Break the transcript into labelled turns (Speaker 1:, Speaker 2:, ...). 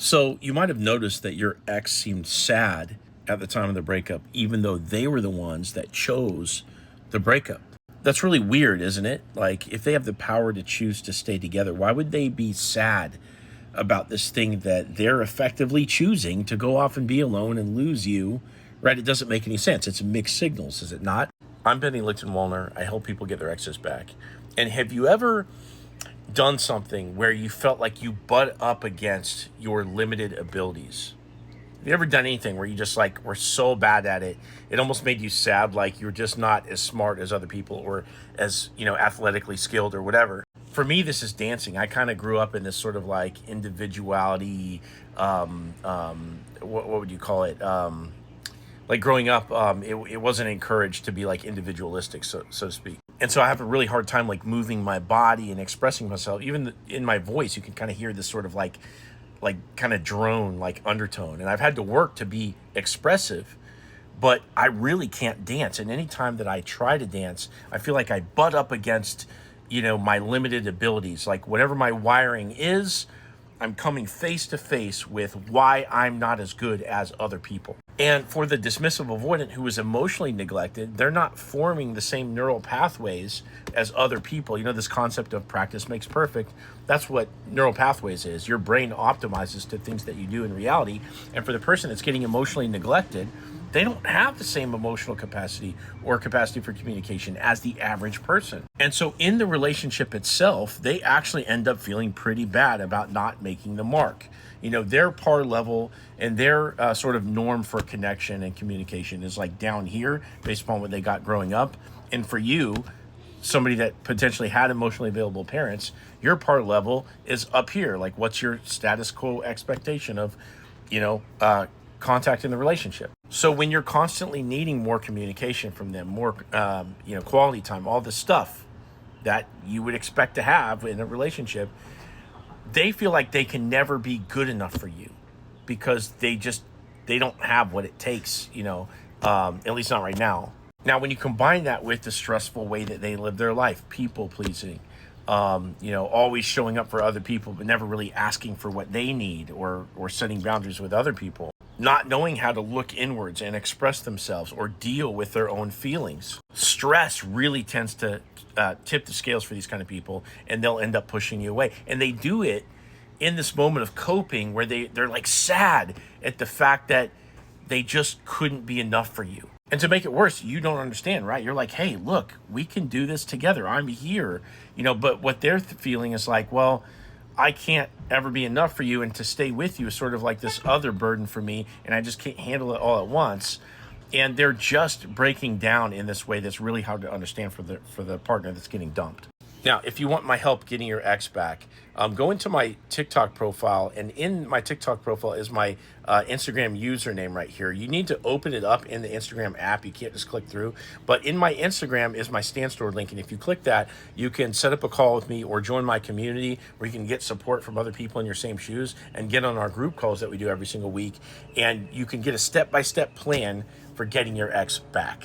Speaker 1: So you might have noticed that your ex seemed sad at the time of the breakup, even though they were the ones that chose the breakup. That's really weird, isn't it? Like, if they have the power to choose to stay together, why would they be sad about this thing that they're effectively choosing to go off and be alone and lose you? Right? It doesn't make any sense. It's mixed signals, is it not? I'm Benny Lichtenwallner. I help people get their exes back. And have you ever done something where you felt like you butt up against your limited abilities? Have you ever done anything where you just like were so bad at it, it almost made you sad, like you're just not as smart as other people or as, athletically skilled or whatever? For me, this is dancing. I kind of grew up in this sort of like individuality, what would you call it? Like growing up, it wasn't encouraged to be like individualistic, so to speak. And so I have a really hard time like moving my body and expressing myself. Even in my voice, you can kind of hear this sort of like kind of drone, like undertone. And I've had to work to be expressive, but I really can't dance. And anytime that I try to dance, I feel like I butt up against, my limited abilities. Like whatever my wiring is, I'm coming face to face with why I'm not as good as other people. And for the dismissive avoidant who is emotionally neglected, they're not forming the same neural pathways as other people. This concept of practice makes perfect. That's what neural pathways is. Your brain optimizes to things that you do in reality. And for the person that's getting emotionally neglected, they don't have the same emotional capacity or capacity for communication as the average person. And so in the relationship itself, they actually end up feeling pretty bad about not making the mark. Their par level and their sort of norm for connection and communication is like down here based upon what they got growing up. And for you, somebody that potentially had emotionally available parents, your par level is up here. Like, what's your status quo expectation of, contact in the relationship? So when you're constantly needing more communication from them, more, quality time, all the stuff that you would expect to have in a relationship, they feel like they can never be good enough for you because they don't have what it takes, at least not right now. Now, when you combine that with the stressful way that they live their life, people pleasing, always showing up for other people, but never really asking for what they need or setting boundaries with other people, not knowing how to look inwards and express themselves or deal with their own feelings. Stress really tends to tip the scales for these kind of people, and they'll end up pushing you away. And they do it in this moment of coping where they're like sad at the fact that they just couldn't be enough for you. And to make it worse, you don't understand, right? You're like, hey, look, we can do this together. I'm here, but what they're feeling is like, well, I can't ever be enough for you, and to stay with you is sort of like this other burden for me, and I just can't handle it all at once. And they're just breaking down in this way that's really hard to understand for the partner that's getting dumped. Now, if you want my help getting your ex back, go into my TikTok profile, and in my TikTok profile is my Instagram username right here. You need to open it up in the Instagram app. You can't just click through. But in my Instagram is my Stand Store link, and if you click that, you can set up a call with me or join my community where you can get support from other people in your same shoes and get on our group calls that we do every single week. And you can get a step-by-step plan for getting your ex back.